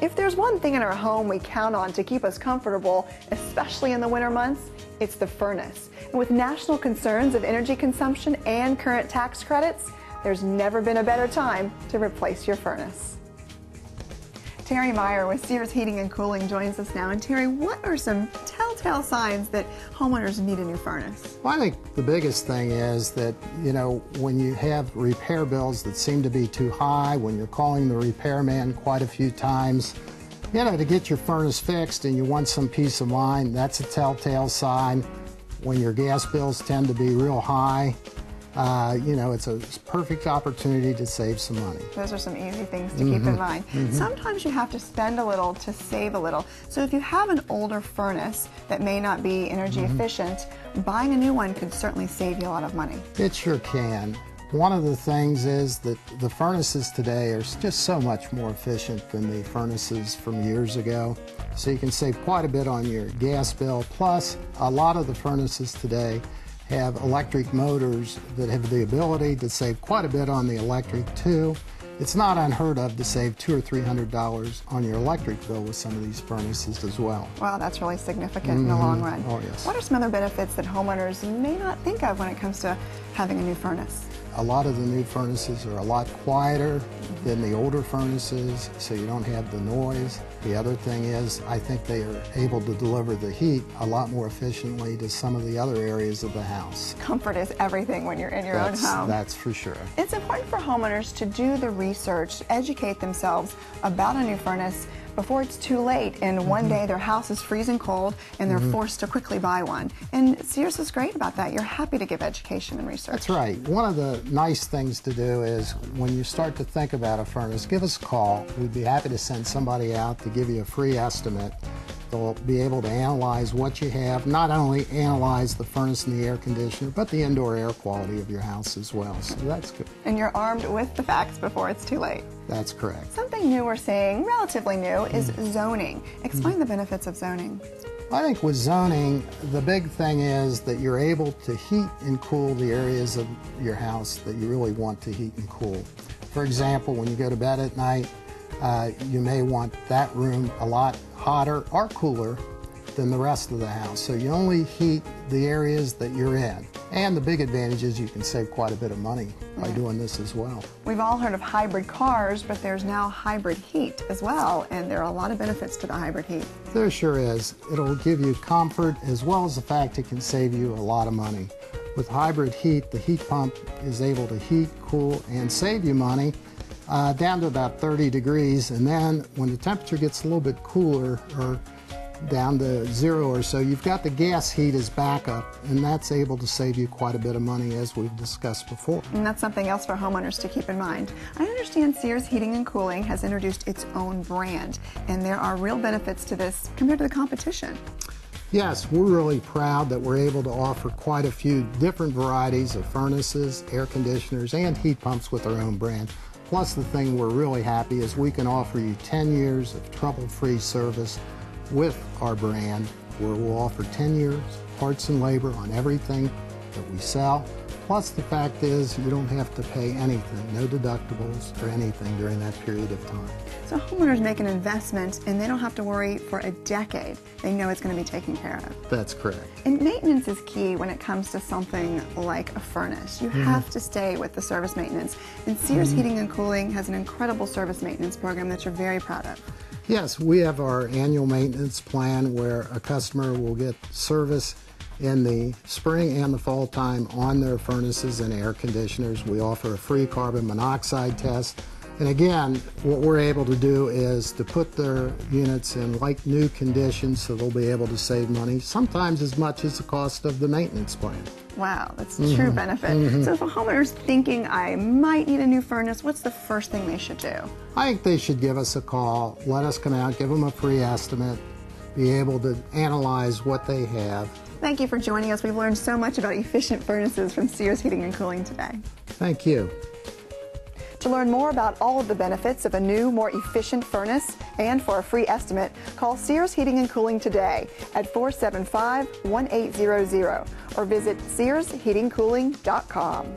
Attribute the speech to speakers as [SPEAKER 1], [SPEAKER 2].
[SPEAKER 1] If there's one thing in our home we count on to keep us comfortable, especially in the winter months, it's the furnace. And with national concerns of energy consumption and current tax credits, there's never been a better time to replace your furnace. Terry Meyer with Sears Heating and Cooling joins us now. And Terry, what are some telltale signs that homeowners need a new furnace?
[SPEAKER 2] Well, I think the biggest thing is that, when you have repair bills that seem to be too high, when you're calling the repairman quite a few times, to get your furnace fixed and you want some peace of mind, that's a telltale sign. When your gas bills tend to be real high, it's a perfect opportunity to save some money.
[SPEAKER 1] Those are some easy things to keep in mind. Sometimes you have to spend a little to save a little. So if you have an older furnace that may not be energy efficient, buying a new one could certainly save you a lot of money.
[SPEAKER 2] It sure can. One of the things is that the furnaces today are just so much more efficient than the furnaces from years ago. So you can save quite a bit on your gas bill. Plus, a lot of the furnaces today have electric motors that have the ability to save quite a bit on the electric too. It's not unheard of to save $200 or $300 on your electric bill with some of these furnaces as well.
[SPEAKER 1] Wow, that's really significant in the long run.
[SPEAKER 2] Oh, yes.
[SPEAKER 1] What are some other benefits that homeowners may not think of when it comes to having a new furnace?
[SPEAKER 2] A lot of the new furnaces are a lot quieter than the older furnaces, so you don't have the noise. The other thing is, I think they are able to deliver the heat a lot more efficiently to some of the other areas of the house.
[SPEAKER 1] Comfort is everything when you're in your own home.
[SPEAKER 2] That's for sure.
[SPEAKER 1] It's important for homeowners to do the research, educate themselves about a new furnace before it's too late and one day their house is freezing cold and they're forced to quickly buy one. And Sears is great about that. You're happy to give education and research.
[SPEAKER 2] That's right. One of the nice things to do is when you start to think about a furnace, give us a call. We'd be happy to send somebody out to give you a free estimate. They'll be able to analyze what you have, not only analyze the furnace and the air conditioner, but the indoor air quality of your house as well. So that's good.
[SPEAKER 1] And you're armed with the facts before it's too late.
[SPEAKER 2] That's correct.
[SPEAKER 1] Something new we're seeing, relatively new, is zoning. Explain the benefits of zoning.
[SPEAKER 2] I think with zoning, the big thing is that you're able to heat and cool the areas of your house that you really want to heat and cool. For example, when you go to bed at night, you may want that room a lot hotter or cooler than the rest of the house. So you only heat the areas that you're in. And the big advantage is you can save quite a bit of money by doing this as well.
[SPEAKER 1] We've all heard of hybrid cars, but there's now hybrid heat as well, and there are a lot of benefits to the hybrid heat.
[SPEAKER 2] There sure is. It'll give you comfort as well as the fact it can save you a lot of money. With hybrid heat, the heat pump is able to heat, cool, and save you money down to about 30 degrees, and then when the temperature gets a little bit cooler, or down to 0 or so, you've got the gas heat as backup, and that's able to save you quite a bit of money, as we've discussed before.
[SPEAKER 1] And that's something else for homeowners to keep in mind. I understand Sears Heating and Cooling has introduced its own brand, and there are real benefits to this compared to the competition.
[SPEAKER 2] Yes, we're really proud that we're able to offer quite a few different varieties of furnaces, air conditioners, and heat pumps with our own brand. Plus, the thing we're really happy is we can offer you 10 years of trouble-free service with our brand, where we'll offer 10 years parts and labor on everything that we sell. Plus, the fact is you don't have to pay anything, no deductibles or anything during that period of time.
[SPEAKER 1] So homeowners make an investment and they don't have to worry for a decade. They know it's going to be taken care of.
[SPEAKER 2] That's correct.
[SPEAKER 1] And maintenance is key when it comes to something like a furnace. You have to stay with the service maintenance. And Sears Heating and Cooling has an incredible service maintenance program that you're very proud of.
[SPEAKER 2] Yes, we have our annual maintenance plan where a customer will get service in the spring and the fall time on their furnaces and air conditioners. We offer a free carbon monoxide test. And again, what we're able to do is to put their units in like new conditions so they'll be able to save money, sometimes as much as the cost of the maintenance plan.
[SPEAKER 1] Wow, that's a true benefit. So if a homeowner's thinking, I might need a new furnace, what's the first thing they should do?
[SPEAKER 2] I think they should give us a call, let us come out, give them a free estimate, be able to analyze what they have.
[SPEAKER 1] Thank you for joining us. We've learned so much about efficient furnaces from Sears Heating and Cooling today.
[SPEAKER 2] Thank you.
[SPEAKER 1] To learn more about all of the benefits of a new, more efficient furnace and for a free estimate, call Sears Heating and Cooling today at 475-1800 or visit SearsHeatingCooling.com.